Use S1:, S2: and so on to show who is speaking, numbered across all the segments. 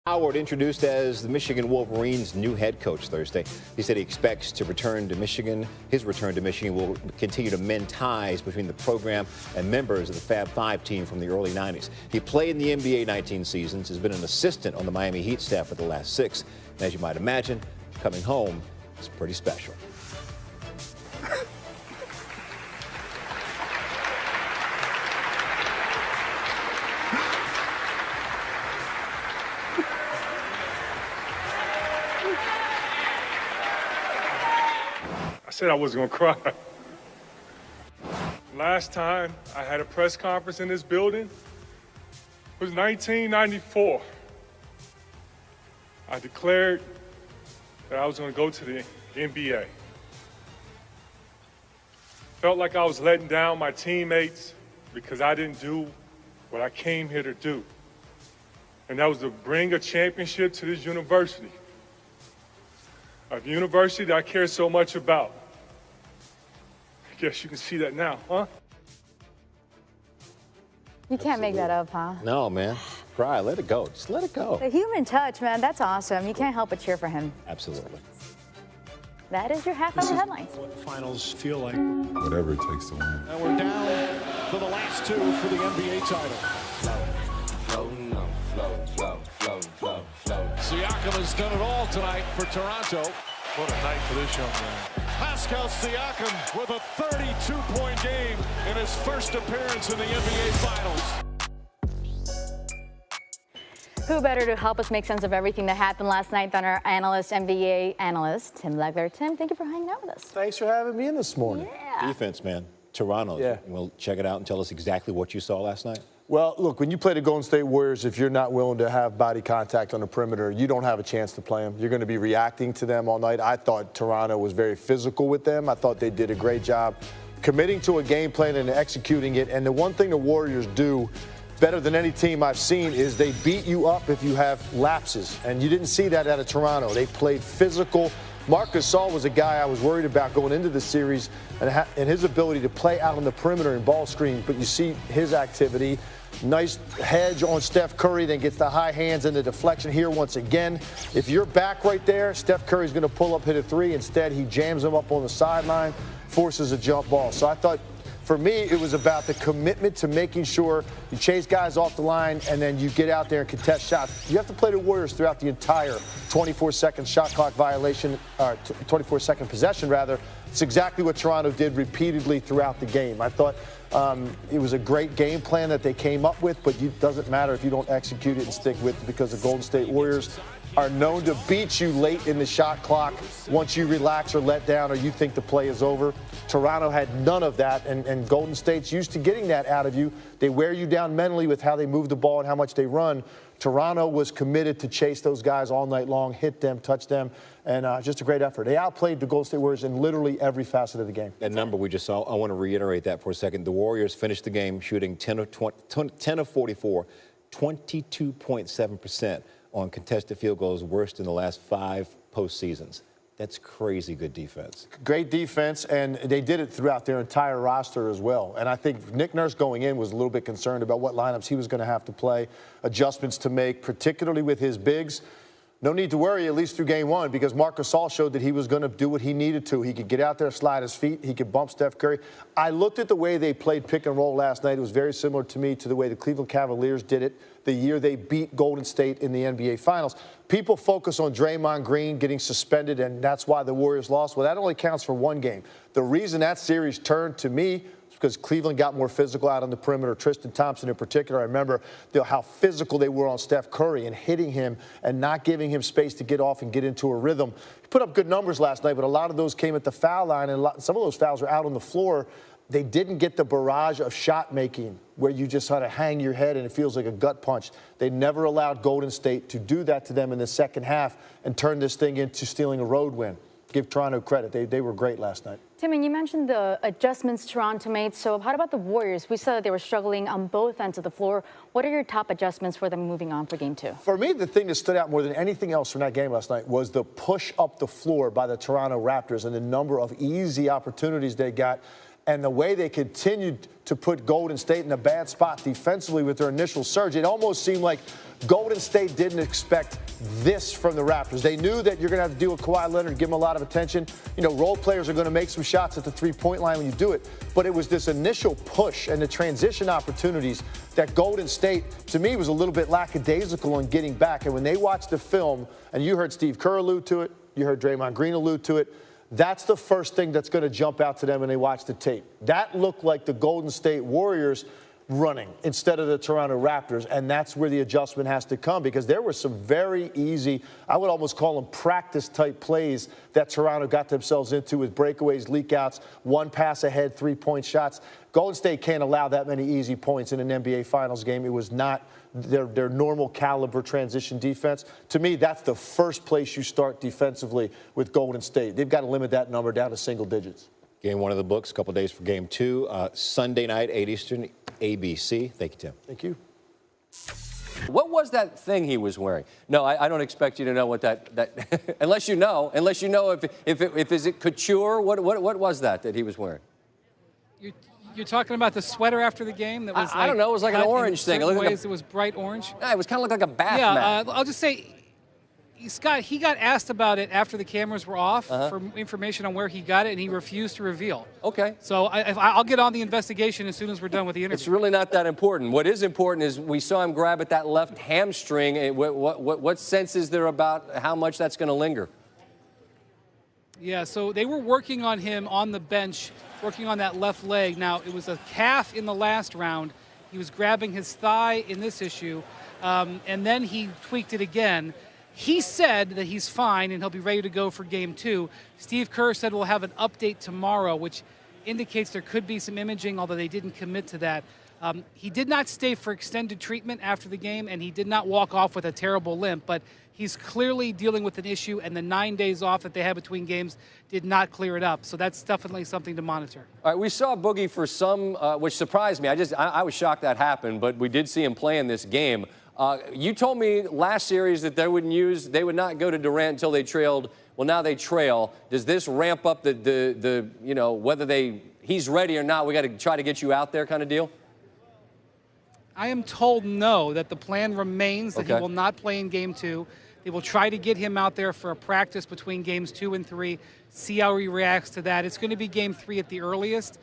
S1: Howard introduced as the Michigan Wolverines' new head coach Thursday. He said he expects to return to Michigan. His return to Michigan will continue to mend ties between the program and members of the Fab Five team from the early 90s. He played in the NBA 19 seasons, has been an assistant on the Miami Heat staff for the last 6. And as you might imagine, coming home is pretty special.
S2: I said I wasn't gonna cry. Last time I had a press conference in this building was 1994. I declared that I was gonna go to the NBA. Felt like I was letting down my teammates because I didn't do what I came here to do. And that was to bring a championship to this university. A university that I care so much about. I guess you can see that now, huh?
S3: You can't make that up, huh?
S1: No, man. Cry. Let it go. Just let it go.
S3: The human touch, man. That's awesome. You can't help but cheer for him.
S1: Absolutely.
S3: That is your half-hour headlines.
S4: What finals feel like.
S5: Whatever it takes to win.
S4: And we're down to the last two for the NBA title. Flow. Siakam has done it all tonight for Toronto. What a night for this young man. Pascal Siakam with a 32-point game in his first appearance in the NBA Finals.
S3: Who better to help us make sense of everything that happened last night than our NBA analyst, Tim Legler. Tim, thank you for hanging out with us.
S6: Thanks for having me in this morning.
S3: Yeah.
S1: Defense, man. Toronto.
S6: Yeah.
S1: We'll check it out and tell us exactly what you saw last night.
S6: Well, look, when you play the Golden State Warriors, if you're not willing to have body contact on the perimeter, you don't have a chance to play them. You're going to be reacting to them all night. I thought Toronto was very physical with them. I thought they did a great job committing to a game plan and executing it. And the one thing the Warriors do better than any team I've seen is they beat you up if you have lapses. And you didn't see that out of Toronto. They played physical. Marc Gasol was a guy I was worried about going into the series and his ability to play out on the perimeter and ball screen. But you see his activity. Nice hedge on Steph Curry, then gets the high hands and the deflection here once again. If you're back right there, Steph Curry's going to pull up, hit a three. Instead, he jams him up on the sideline, forces a jump ball. So I thought, for me, it was about the commitment to making sure you chase guys off the line and then you get out there and contest shots. You have to play the Warriors throughout the entire 24-second shot clock violation, 24-second possession, rather. It's exactly what Toronto did repeatedly throughout the game. I thought it was a great game plan that they came up with, but it doesn't matter if you don't execute it and stick with it because the Golden State Warriors are known to beat you late in the shot clock once you relax or let down or you think the play is over. Toronto had none of that, and Golden State's used to getting that out of you. They wear you down mentally with how they move the ball and how much they run. Toronto was committed to chase those guys all night long, hit them, touch them, and just a great effort. They outplayed the Golden State Warriors in literally every facet of the game.
S1: That number we just saw, I want to reiterate that for a second. The Warriors finished the game shooting 10 of 44, 22.7% on contested field goals, worst in the last 5 postseasons. That's crazy good defense.
S6: Great defense, and they did it throughout their entire roster as well. And I think Nick Nurse going in was a little bit concerned about what lineups he was going to have to play, adjustments to make, particularly with his bigs. No need to worry, at least through game one, because Marc Gasol showed that he was going to do what he needed to. He could get out there, slide his feet. He could bump Steph Curry. I looked at the way they played pick and roll last night. It was very similar to me to the way the Cleveland Cavaliers did it the year they beat Golden State in the NBA Finals. People focus on Draymond Green getting suspended, and that's why the Warriors lost. Well, that only counts for one game. The reason that series turned to me because Cleveland got more physical out on the perimeter. Tristan Thompson in particular, I remember how physical they were on Steph Curry and hitting him and not giving him space to get off and get into a rhythm. He put up good numbers last night, but a lot of those came at the foul line, and some of those fouls were out on the floor. They didn't get the barrage of shot making where you just sort of hang your head and it feels like a gut punch. They never allowed Golden State to do that to them in the second half and turn this thing into stealing a road win. Give Toronto credit. They were great last night.
S3: Tim, and you mentioned the adjustments Toronto made. So how about the Warriors? We saw that they were struggling on both ends of the floor. What are your top adjustments for them moving on for game two?
S6: For me, the thing that stood out more than anything else from that game last night was the push up the floor by the Toronto Raptors and the number of easy opportunities they got. and the way they continued to put Golden State in a bad spot defensively with their initial surge, it almost seemed like Golden State didn't expect this from the Raptors. They knew that you're going to have to deal with Kawhi Leonard and give him a lot of attention. You know, role players are going to make some shots at the three-point line when you do it. But it was this initial push and the transition opportunities that Golden State, to me, was a little bit lackadaisical on getting back. And when they watched the film, and you heard Steve Kerr allude to it, you heard Draymond Green allude to it, that's the first thing that's going to jump out to them when they watch the tape. That looked like the Golden State Warriors running instead of the Toronto Raptors, and that's where the adjustment has to come, because there were some very easy, I would almost call them practice-type plays that Toronto got themselves into with breakaways, leakouts, one pass ahead, three-point shots. Golden State can't allow that many easy points in an NBA Finals game. It was not their normal caliber transition defense. To me, that's the first place you start defensively with Golden State. They've got to limit that number down to single digits.
S1: Game 1 of the books, a couple days for Game 2. Sunday night, 8 Eastern, ABC. Thank you, Tim.
S6: Thank you.
S5: What was that thing he was wearing? No, I don't expect you to know what that unless you know if is it couture? What was that he was wearing?
S7: You're talking about the sweater after the game that was
S5: I don't know, it was like an orange thing.
S7: It was bright orange.
S5: Yeah, it was kind of like a bath mat.
S7: I'll just say, Scott, he got asked about it after the cameras were off for information on where he got it, and he refused to reveal.
S5: Okay.
S7: So I'll get on the investigation as soon as we're done with the interview.
S5: It's really not that important. What is important is we saw him grab at that left hamstring. What sense is there about how much that's going to linger?
S7: Yeah, so they were working on him on the bench, working on that left leg. Now, it was a calf in the last round. He was grabbing his thigh in this issue, and then he tweaked it again. He said that he's fine and he'll be ready to go for Game 2. Steve Kerr said we'll have an update tomorrow, which indicates there could be some imaging, although they didn't commit to that. He did not stay for extended treatment after the game, and he did not walk off with a terrible limp, but he's clearly dealing with an issue, and the 9 days off that they had between games did not clear it up. So that's definitely something to monitor.
S5: All right, we saw Boogie for some, which surprised me. I was shocked that happened, but we did see him play in this game. You told me last series that they would not go to Durant until they trailed. Well, now they trail. Does this ramp up the whether he's ready or not? We got to try to get you out there kind of deal.
S7: I am told no, that the plan remains that he will not play in Game 2. They will try to get him out there for a practice between Games 2 and 3, see how he reacts to that. It's going to be Game 3 at the earliest.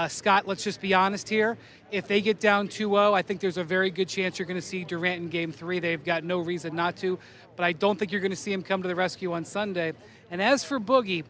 S7: Scott, let's just be honest here. If they get down 2-0, I think there's a very good chance you're going to see Durant in Game 3. They've got no reason not to, but I don't think you're going to see him come to the rescue on Sunday. And as for Boogie,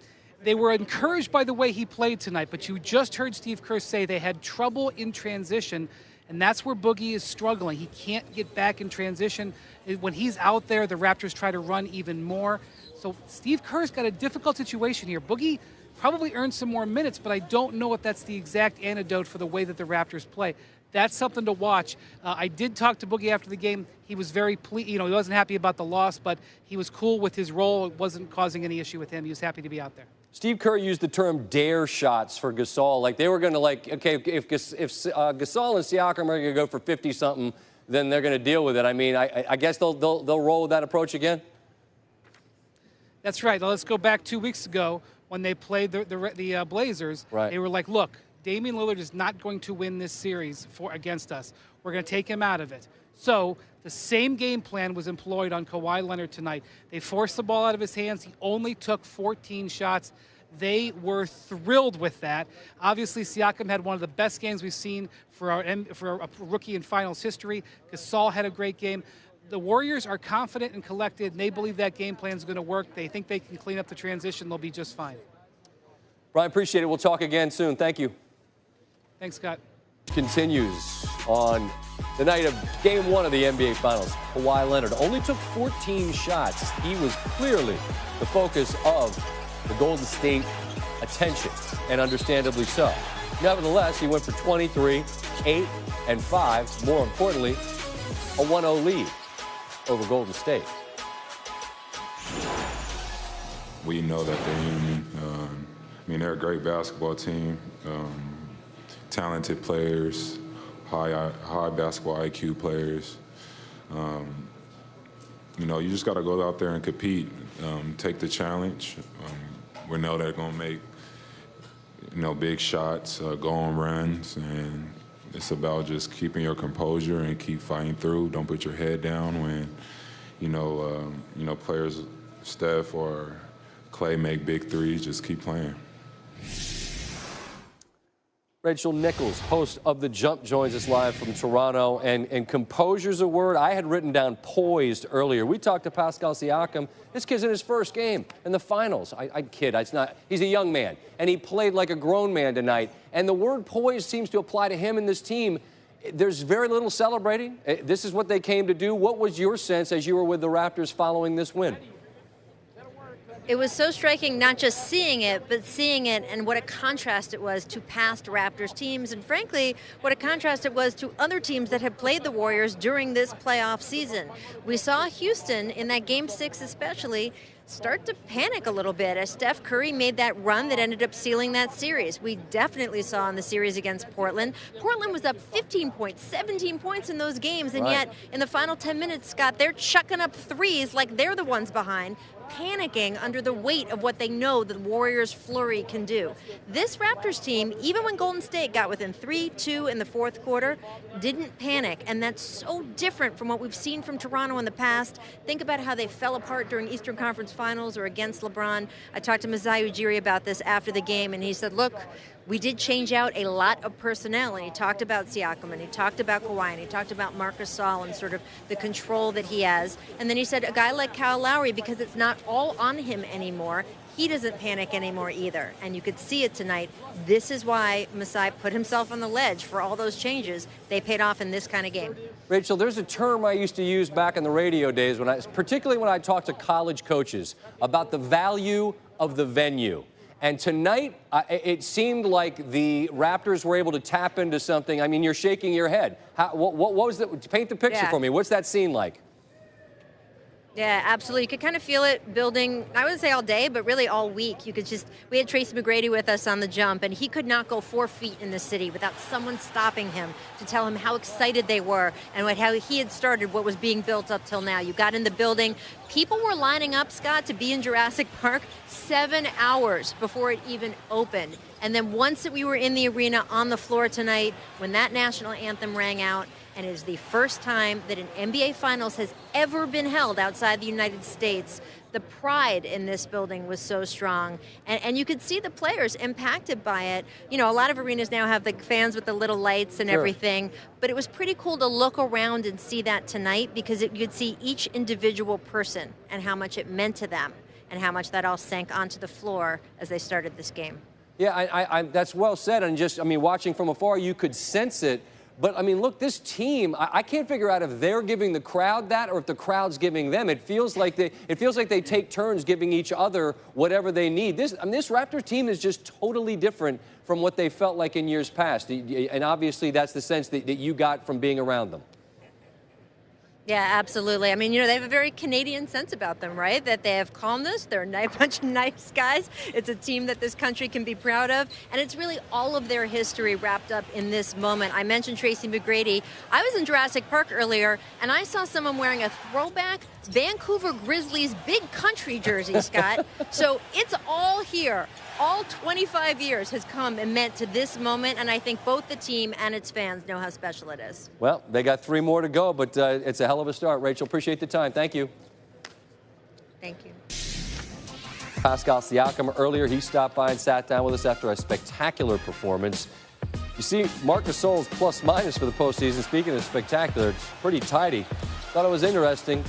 S7: they were encouraged by the way he played tonight, but you just heard Steve Kerr say they had trouble in transition, and that's where Boogie is struggling. He can't get back in transition. When he's out there, the Raptors try to run even more. So Steve Kerr's got a difficult situation here. Boogie probably earned some more minutes, but I don't know if that's the exact antidote for the way that the Raptors play. That's something to watch. I did talk to Boogie after the game. He was very he wasn't happy about the loss, but he was cool with his role. It wasn't causing any issue with him. He was happy to be out there.
S5: Steve Kerr used the term dare shots for Gasol. Like they were going to if Gasol and Siakam are going to go for 50-something, then they're going to deal with it. I mean, I guess they'll roll with that approach again?
S7: That's right. Now let's go back 2 weeks ago when they played the Blazers.
S5: Right.
S7: They were like, look, Damian Lillard is not going to win this series against us. We're going to take him out of it. So the same game plan was employed on Kawhi Leonard tonight. They forced the ball out of his hands. He only took 14 shots. They were thrilled with that. Obviously, Siakam had one of the best games we've seen for a rookie in finals history. Gasol had a great game. The Warriors are confident and collected, and they believe that game plan is going to work. They think they can clean up the transition. They'll be just fine.
S5: Brian, appreciate it. We'll talk again soon. Thank you.
S7: Thanks, Scott.
S5: Continues on the night of Game 1 of the NBA Finals. Kawhi Leonard only took 14 shots. He was clearly the focus of the Golden State attention, and understandably so. Nevertheless, he went for 23, 8, and 5. More importantly, a 1-0 lead over Golden State.
S8: We know that they're human. They're a great basketball team, talented players, high basketball IQ players. You just got to go out there and compete, take the challenge. We know they're going to make big shots, go on runs, and it's about just keeping your composure and keep fighting through. Don't put your head down when, players, Steph or Clay make big threes. Just keep playing.
S5: Rachel Nichols, host of The Jump, joins us live from Toronto. And composure's a word. I had written down poised earlier. We talked to Pascal Siakam. This kid's in his first game in the finals. I kid. It's not. He's a young man, and he played like a grown man tonight. And the word poised seems to apply to him and this team. There's very little celebrating. This is what they came to do. What was your sense as you were with the Raptors following this win?
S9: It was so striking, not just seeing it, but seeing it and what a contrast it was to past Raptors teams, and frankly, what a contrast it was to other teams that had played the Warriors during this playoff season. We saw Houston in that Game 6 especially start to panic a little bit as Steph Curry made that run that ended up sealing that series. We definitely saw in the series against Portland. Portland was up 15 points, 17 points in those games, and yet in the final 10 minutes, Scott, they're chucking up threes like they're the ones behind, panicking under the weight of what they know the Warriors' flurry can do. This Raptors team, even when Golden State got within 3-2 in the fourth quarter, didn't panic, and that's so different from what we've seen from Toronto in the past. Think about how they fell apart during Eastern Conference Finals or against LeBron. I talked to Masai Ujiri about this after the game, and he said, look, we did change out a lot of personnel, and he talked about Siakam, and he talked about Kawhi, and he talked about Marc Gasol and sort of the control that he has. And then he said a guy like Kyle Lowry, because it's not all on him anymore, he doesn't panic anymore either. And you could see it tonight. This is why Masai put himself on the ledge for all those changes. They paid off in this kind of game.
S5: Rachel, there's a term I used to use back in the radio days, particularly when I talked to college coaches, about the value of the venue. And tonight, it seemed like the Raptors were able to tap into something. I mean, you're shaking your head. What was that? Paint the picture for me. What's that scene like?
S9: Yeah, absolutely. You could kind of feel it building, I wouldn't say all day, but really all week. We had Tracy McGrady with us on The Jump, and he could not go 4 feet in the city without someone stopping him to tell him how excited they were and how he had started what was being built up till now. You got in the building. People were lining up, Scott, to be in Jurassic Park 7 hours before it even opened. And then once we were in the arena on the floor tonight, when that national anthem rang out, and it is the first time that an NBA Finals has ever been held outside the United States, the pride in this building was so strong. And you could see the players impacted by it. You know, a lot of arenas now have the fans with the little lights and everything, but it was pretty cool to look around and see that tonight, because you'd see each individual person and how much it meant to them and how much that all sank onto the floor as they started this game.
S5: Yeah, that's well said. And just, I mean, watching from afar, you could sense it. But, I mean, look, this team, I can't figure out if they're giving the crowd that or if the crowd's giving them. It feels like they take turns giving each other whatever they need. This Raptors team is just totally different from what they felt like in years past. And obviously that's the sense that you got from being around them.
S9: Yeah, absolutely. I mean, you know, they have a very Canadian sense about them, right? That they have calmness. They're a bunch of nice guys. It's a team that this country can be proud of. And it's really all of their history wrapped up in this moment. I mentioned Tracy McGrady. I was in Jurassic Park earlier, and I saw someone wearing a throwback Vancouver Grizzlies big country jersey, Scott. So it's all here. All 25 years has come and meant to this moment, and I think both the team and its fans know how special it is.
S5: Well, they got 3 more to go, but it's a hell of a start. Rachel, appreciate the time. Thank you.
S9: Thank you.
S5: Pascal Siakam earlier, he stopped by and sat down with us after a spectacular performance. You see, Marc Gasol's plus-minus for the postseason. Speaking of spectacular, it's pretty tidy. Thought it was interesting.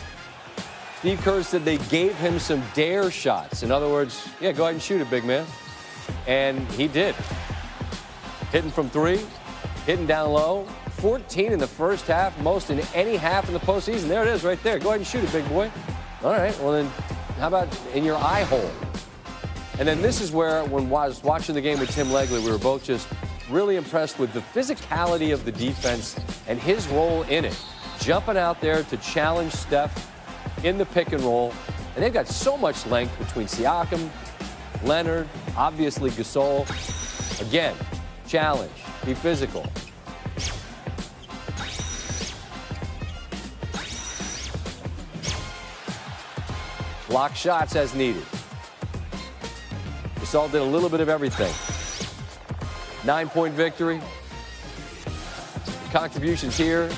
S5: Steve Kerr said they gave him some dare shots. In other words, yeah, go ahead and shoot it, big man. And he did. Hitting from 3, hitting down low. 14 in the first half, most in any half in the postseason. There it is right there. Go ahead and shoot it, big boy. All right, well then, how about in your eye hole? And then this is where, when I was watching the game with Tim Legler, we were both just really impressed with the physicality of the defense and his role in it. Jumping out there to challenge Steph in the pick and roll. And they've got so much length between Siakam, Leonard, obviously Gasol. Again, challenge, be physical. Block shots as needed. Gasol did a little bit of everything. 9-point victory. The contributions here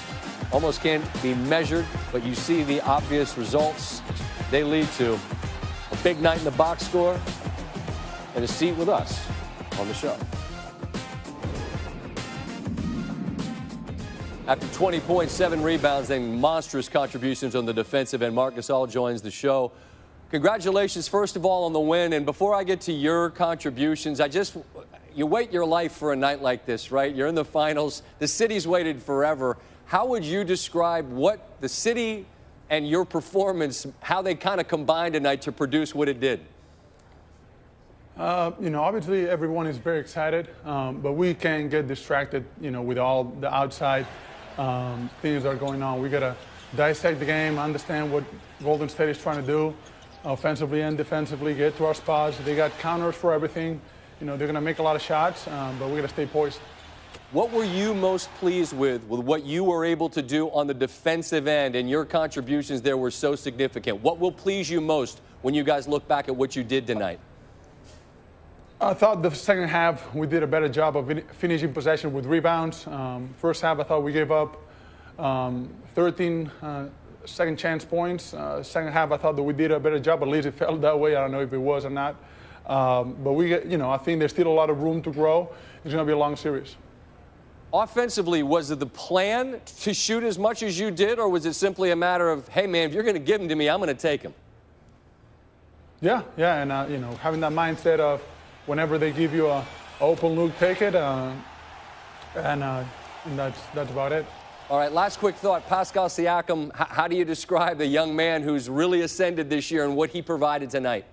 S5: almost can't be measured, but you see the obvious results. They lead to a big night in the box score and a seat with us on the show. After 20 points, 7 rebounds, and monstrous contributions on the defensive end, Marc Gasol joins the show. Congratulations, first of all, on the win. And before I get to your contributions, you wait your life for a night like this, right? You're in the finals. The city's waited forever. How would you describe what the city and your performance, how they kind of combined tonight to produce what it did?
S10: Obviously everyone is very excited, but we can't get distracted, with all the outside things that are going on. We got to dissect the game, understand what Golden State is trying to do offensively and defensively, get to our spots. They got counters for everything. They're going to make a lot of shots, but we got to stay poised.
S5: What were you most pleased with what you were able to do on the defensive end, and your contributions there were so significant? What will please you most when you guys look back at what you did tonight?
S10: I thought the second half we did a better job of finishing possession with rebounds. First half I thought we gave up 13 second chance points. Second half I thought that we did a better job. At least it felt that way. I don't know if it was or not. But I think there's still a lot of room to grow. It's going to be a long series.
S5: Offensively, was it the plan to shoot as much as you did, or was it simply a matter of, hey, man, if you're going to give them to me, I'm going to take them?
S10: Yeah, and having that mindset of whenever they give you an open look, take it, and that's about it.
S5: All right, last quick thought. Pascal Siakam, how do you describe the young man who's really ascended this year and what he provided tonight?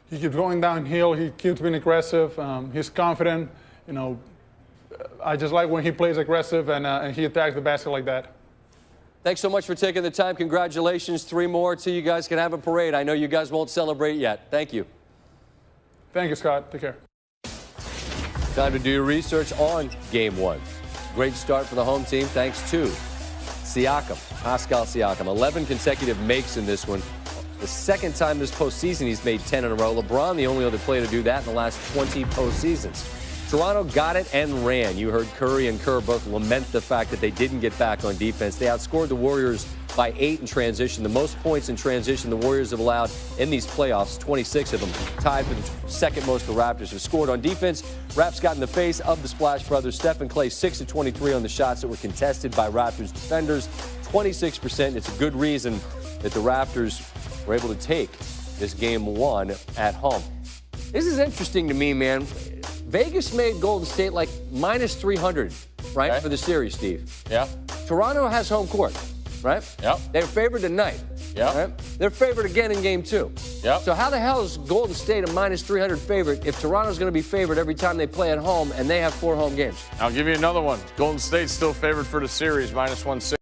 S10: He keeps going downhill. He keeps being aggressive. He's confident. I just like when he plays aggressive and he attacks the basket like that.
S5: Thanks so much for taking the time. Congratulations. 3 more till you guys can have a parade. I know you guys won't celebrate yet. Thank you.
S10: Thank you, Scott. Take care.
S5: Time to do your research on Game 1. Great start for the home team thanks to Siakam, Pascal Siakam. 11 consecutive makes in this one. The second time this postseason he's made 10 in a row. LeBron, the only other player to do that in the last 20 postseasons. Toronto got it and ran. You heard Curry and Kerr both lament the fact that they didn't get back on defense. They outscored the Warriors by 8 in transition. The most points in transition the Warriors have allowed in these playoffs, 26 of them, tied for the second most the Raptors have scored. On defense, Raps got in the face of the Splash Brothers. Steph and Clay 6 of 23 on the shots that were contested by Raptors defenders, 26%. It's a good reason that the Raptors were able to take this Game 1 at home. This is interesting to me, man. Vegas made Golden State like minus 300, right, for the series, Steve.
S11: Yeah.
S5: Toronto has home court, right?
S11: Yep.
S5: They're favored tonight.
S11: Yep.
S5: Right? They're favored again in Game 2.
S11: Yep.
S5: So how the hell is Golden State a minus 300 favorite if Toronto's going to be favored every time they play at home and they have 4 home games?
S11: I'll give you another one. Golden State's still favored for the series, minus 160.